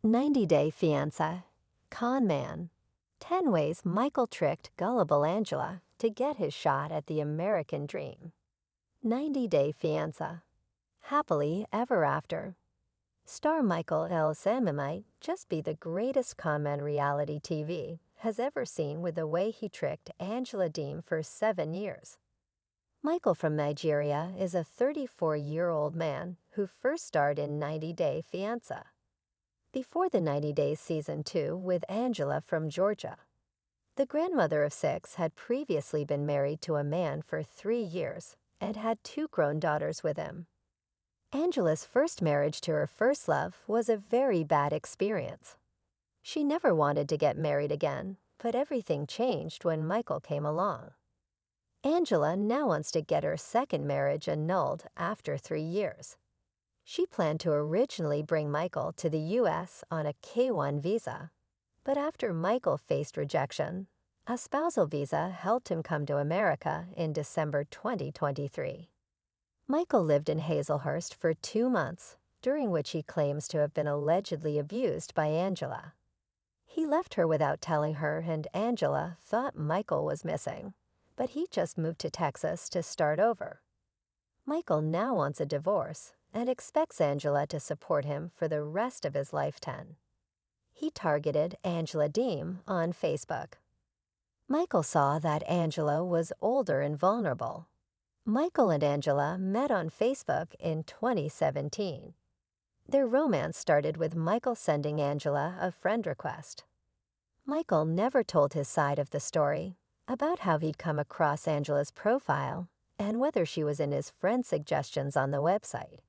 90-Day Fiancé, Con Man. 10 ways Michael tricked gullible Angela to get his shot at the American dream. 90-Day Fiancé, Happily Ever After. Star Michael El might just be the greatest con man reality TV has ever seen with the way he tricked Angela Deem for 7 years. Michael from Nigeria is a 34-year-old man who first starred in 90-Day Fiancé before the 90 Days Season 2 with Angela from Georgia. The grandmother of 6 had previously been married to a man for 3 years and had 2 grown daughters with him. Angela's first marriage to her first love was a very bad experience. She never wanted to get married again, but everything changed when Michael came along. Angela now wants to get her second marriage annulled after 3 years. She planned to originally bring Michael to the U.S. on a K-1 visa, but after Michael faced rejection, a spousal visa helped him come to America in December 2023. Michael lived in Hazelhurst for 2 months, during which he claims to have been allegedly abused by Angela. He left her without telling her, and Angela thought Michael was missing, but he just moved to Texas to start over. Michael now wants a divorce and expects Angela to support him for the rest of his lifetime. He targeted Angela Deem on Facebook. Michael saw that Angela was older and vulnerable. Michael and Angela met on Facebook in 2017. Their romance started with Michael sending Angela a friend request. Michael never told his side of the story about how he'd come across Angela's profile and whether she was in his friend suggestions on the website.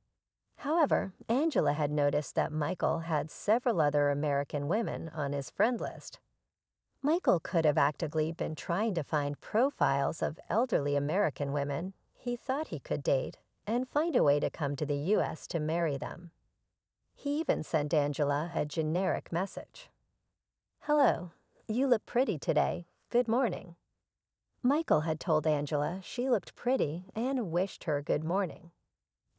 However, Angela had noticed that Michael had several other American women on his friend list. Michael could have actively been trying to find profiles of elderly American women he thought he could date and find a way to come to the U.S. to marry them. He even sent Angela a generic message. "Hello, you look pretty today. Good morning." Michael had told Angela she looked pretty and wished her good morning.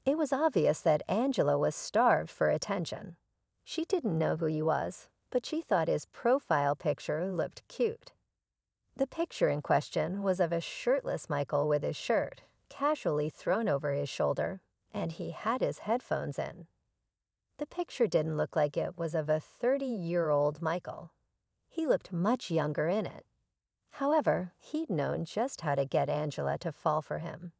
It was obvious that Angela was starved for attention. She didn't know who he was, but she thought his profile picture looked cute. The picture in question was of a shirtless Michael with his shirt casually thrown over his shoulder, and he had his headphones in. The picture didn't look like it was of a 30-year-old Michael. He looked much younger in it. However, he'd known just how to get Angela to fall for him.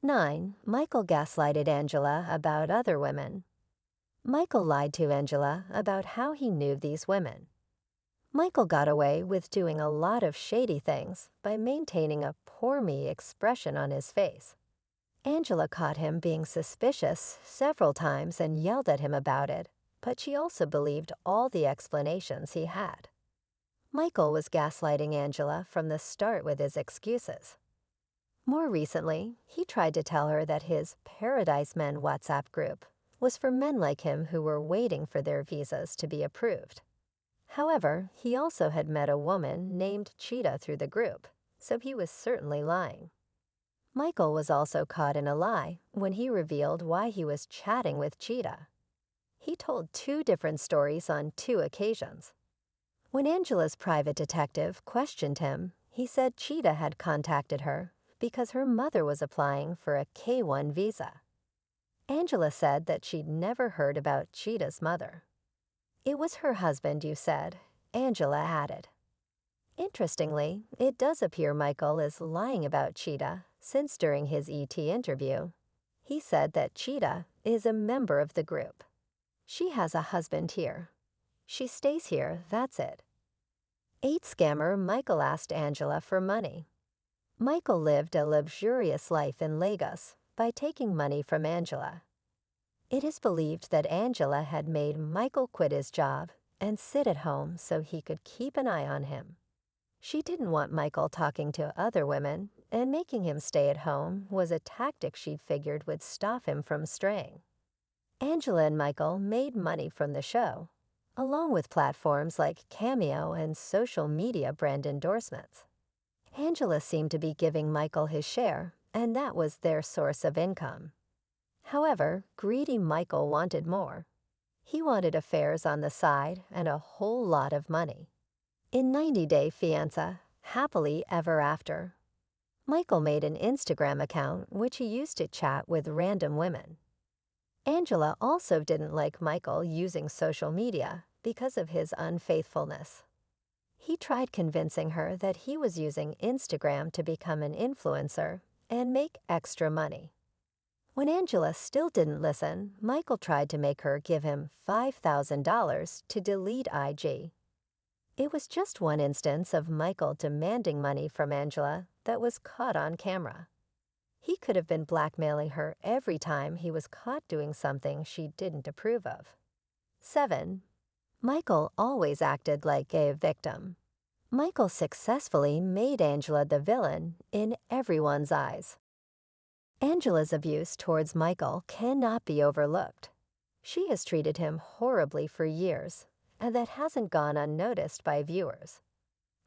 9. Michael gaslighted Angela about other women. Michael lied to Angela about how he knew these women. Michael got away with doing a lot of shady things by maintaining a poor me expression on his face. Angela caught him being suspicious several times and yelled at him about it, but she also believed all the explanations he had. Michael was gaslighting Angela from the start with his excuses. More recently, he tried to tell her that his Paradise Men WhatsApp group was for men like him who were waiting for their visas to be approved. However, he also had met a woman named Cheetah through the group, so he was certainly lying. Michael was also caught in a lie when he revealed why he was chatting with Cheetah. He told 2 different stories on 2 occasions. When Angela's private detective questioned him, he said Cheetah had contacted her because her mother was applying for a K-1 visa. Angela said that she'd never heard about Cheetah's mother. "It was her husband, you said," Angela added. Interestingly, it does appear Michael is lying about Cheetah, since during his ET interview, he said that Cheetah is a member of the group. "She has a husband here. She stays here, that's it." 8. Scammer Michael asked Angela for money. Michael lived a luxurious life in Lagos by taking money from Angela. It is believed that Angela had made Michael quit his job and sit at home so he could keep an eye on him. She didn't want Michael talking to other women, and making him stay at home was a tactic she figured would stop him from straying. Angela and Michael made money from the show, along with platforms like Cameo and social media brand endorsements. Angela seemed to be giving Michael his share, and that was their source of income. However, greedy Michael wanted more. He wanted affairs on the side and a whole lot of money. In 90 Day Fiancé, Happily Ever After, Michael made an Instagram account which he used to chat with random women. Angela also didn't like Michael using social media because of his unfaithfulness. He tried convincing her that he was using Instagram to become an influencer and make extra money. When Angela still didn't listen, Michael tried to make her give him $5,000 to delete IG. It was just one instance of Michael demanding money from Angela that was caught on camera. He could have been blackmailing her every time he was caught doing something she didn't approve of. 7. Michael always acted like a victim. Michael successfully made Angela the villain in everyone's eyes. Angela's abuse towards Michael cannot be overlooked. She has treated him horribly for years, and that hasn't gone unnoticed by viewers.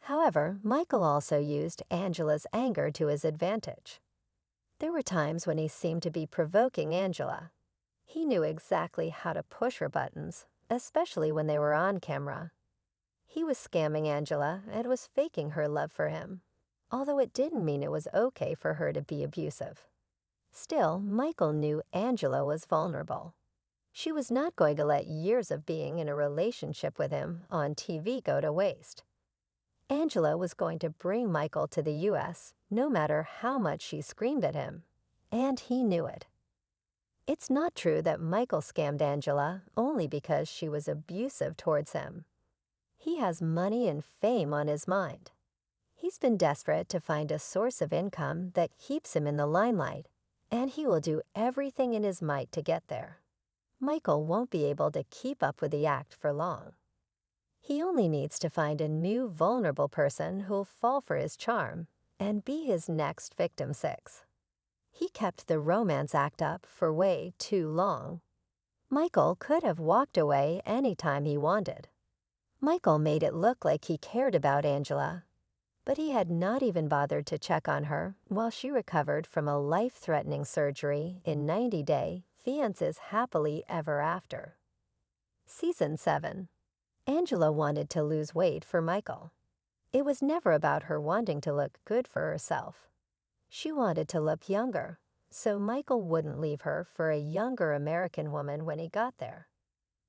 However, Michael also used Angela's anger to his advantage. There were times when he seemed to be provoking Angela. He knew exactly how to push her buttons, especially when they were on camera. He was scamming Angela and was faking her love for him, although it didn't mean it was okay for her to be abusive. Still, Michael knew Angela was vulnerable. She was not going to let years of being in a relationship with him on TV go to waste. Angela was going to bring Michael to the U.S. no matter how much she screamed at him, and he knew it. It's not true that Michael scammed Angela only because she was abusive towards him. He has money and fame on his mind. He's been desperate to find a source of income that keeps him in the limelight, and he will do everything in his might to get there. Michael won't be able to keep up with the act for long. He only needs to find a new vulnerable person who'll fall for his charm and be his next victim 6. He kept the romance act up for way too long. Michael could have walked away anytime he wanted. Michael made it look like he cared about Angela, but he had not even bothered to check on her while she recovered from a life-threatening surgery in 90 Day Fiance's Happily Ever After. Season 7. Angela wanted to lose weight for Michael. It was never about her wanting to look good for herself. She wanted to look younger, so Michael wouldn't leave her for a younger American woman when he got there.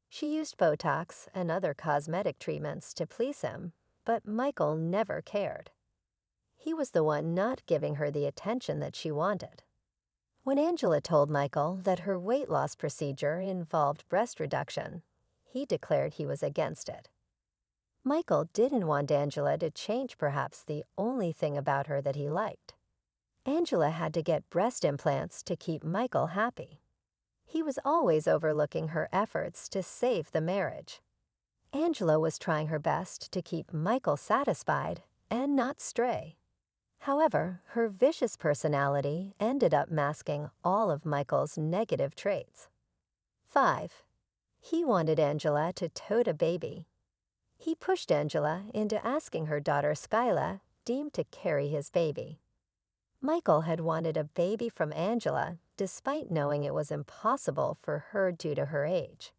She used Botox and other cosmetic treatments to please him, but Michael never cared. He was the one not giving her the attention that she wanted. When Angela told Michael that her weight loss procedure involved breast reduction, he declared he was against it. Michael didn't want Angela to change perhaps the only thing about her that he liked. Angela had to get breast implants to keep Michael happy. He was always overlooking her efforts to save the marriage. Angela was trying her best to keep Michael satisfied and not stray. However, her vicious personality ended up masking all of Michael's negative traits. 5. He wanted Angela to tote a baby. He pushed Angela into asking her daughter Skyla deemed to carry his baby. Michael had wanted a baby from Angela despite knowing it was impossible for her due to her age.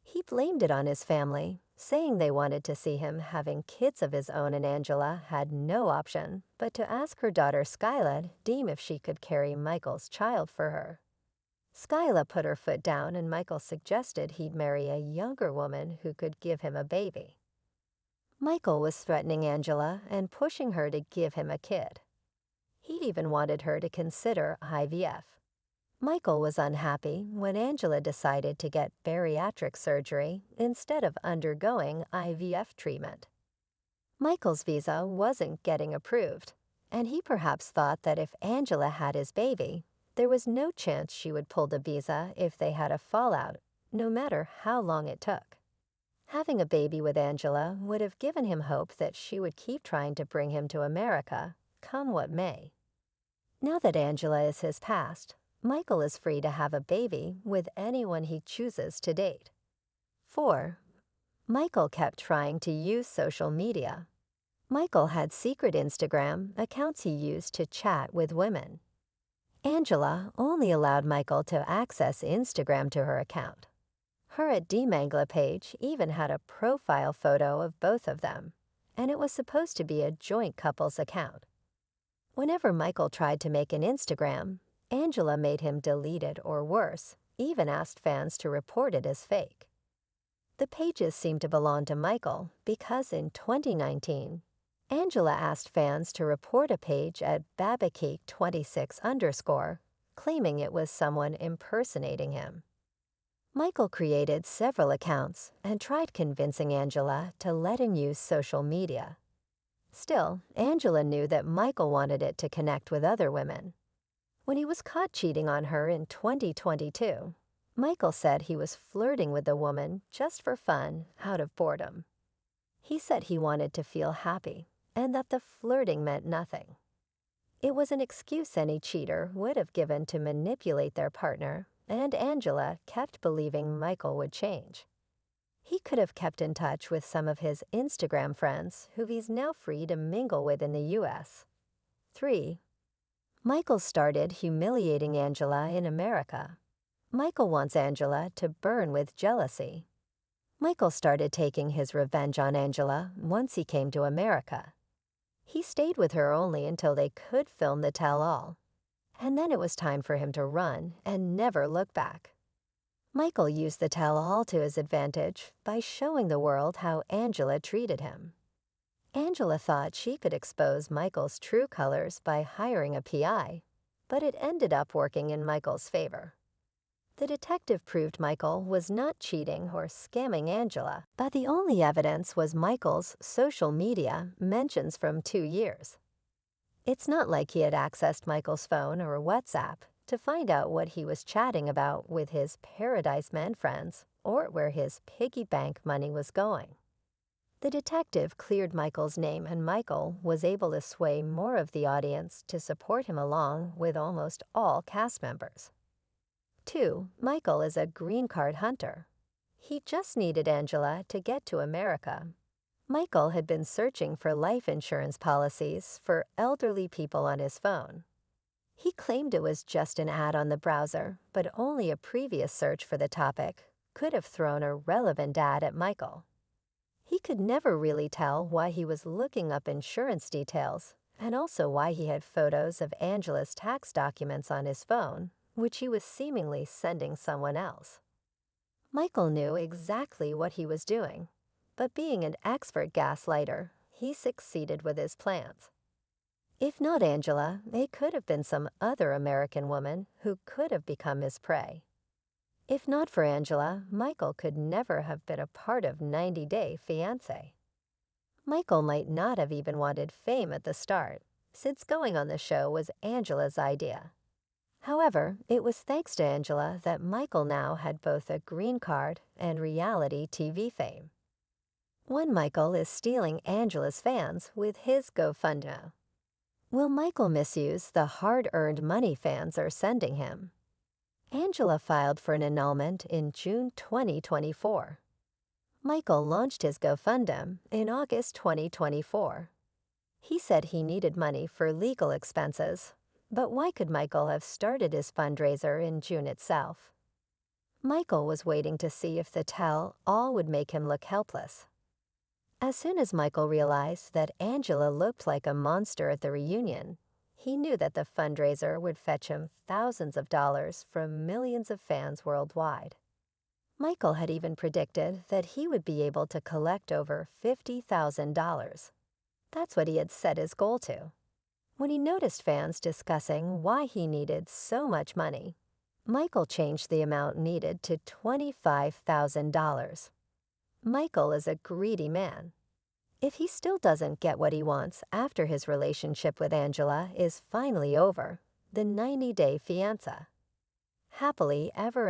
He blamed it on his family, saying they wanted to see him having kids of his own, and Angela had no option but to ask her daughter Skyla deem if she could carry Michael's child for her. Skyla put her foot down and Michael suggested he'd marry a younger woman who could give him a baby. Michael was threatening Angela and pushing her to give him a kid. He'd even wanted her to consider IVF. Michael was unhappy when Angela decided to get bariatric surgery instead of undergoing IVF treatment. Michael's visa wasn't getting approved, and he perhaps thought that if Angela had his baby, there was no chance she would pull the visa if they had a fallout, no matter how long it took. Having a baby with Angela would have given him hope that she would keep trying to bring him to America, come what may. Now that Angela is his past, Michael is free to have a baby with anyone he chooses to date. 4. Michael kept trying to use social media. Michael had secret Instagram accounts he used to chat with women. Angela only allowed Michael to access Instagram to her account. Her Demangla page even had a profile photo of both of them, and it was supposed to be a joint couple's account. Whenever Michael tried to make an Instagram, Angela made him delete it or worse, even asked fans to report it as fake. The pages seemed to belong to Michael because in 2019, Angela asked fans to report a page at Babakeek26_, claiming it was someone impersonating him. Michael created several accounts and tried convincing Angela to let him use social media. Still, Angela knew that Michael wanted it to connect with other women. When he was caught cheating on her in 2022, Michael said he was flirting with the woman just for fun, out of boredom. He said he wanted to feel happy and that the flirting meant nothing. It was an excuse any cheater would have given to manipulate their partner, and Angela kept believing Michael would change. He could have kept in touch with some of his Instagram friends who he's now free to mingle with in the U.S. 3. Michael started humiliating Angela in America. Michael wants Angela to burn with jealousy. Michael started taking his revenge on Angela once he came to America. He stayed with her only until they could film the tell-all, and then it was time for him to run and never look back. Michael used the tell-all to his advantage by showing the world how Angela treated him. Angela thought she could expose Michael's true colors by hiring a PI, but it ended up working in Michael's favor. The detective proved Michael was not cheating or scamming Angela, but the only evidence was Michael's social media mentions from 2 years. It's not like he had accessed Michael's phone or WhatsApp to find out what he was chatting about with his Paradise Men friends or where his piggy bank money was going. The detective cleared Michael's name, and Michael was able to sway more of the audience to support him along with almost all cast members. 2. Michael is a green card hunter. He just needed Angela to get to America. Michael had been searching for life insurance policies for elderly people on his phone. He claimed it was just an ad on the browser, but only a previous search for the topic could have thrown a relevant ad at Michael. He could never really tell why he was looking up insurance details, and also why he had photos of Angela's tax documents on his phone, which he was seemingly sending someone else. Michael knew exactly what he was doing, but being an expert gaslighter, he succeeded with his plans. If not Angela, it could have been some other American woman who could have become his prey. If not for Angela, Michael could never have been a part of 90 Day Fiancé. Michael might not have even wanted fame at the start, since going on the show was Angela's idea. However, it was thanks to Angela that Michael now had both a green card and reality TV fame. One Michael is stealing Angela's fans with his GoFundMe. Will Michael misuse the hard-earned money fans are sending him? Angela filed for an annulment in June 2024. Michael launched his GoFundMe in August 2024. He said he needed money for legal expenses, but why could Michael have started his fundraiser in June itself? Michael was waiting to see if the tell-all would make him look helpless. As soon as Michael realized that Angela looked like a monster at the reunion, he knew that the fundraiser would fetch him thousands of dollars from millions of fans worldwide. Michael had even predicted that he would be able to collect over $50,000. That's what he had set his goal to. When he noticed fans discussing why he needed so much money, Michael changed the amount needed to $25,000. Michael is a greedy man. If he still doesn't get what he wants after his relationship with Angela is finally over, the 90 Day Fiancé. Happily ever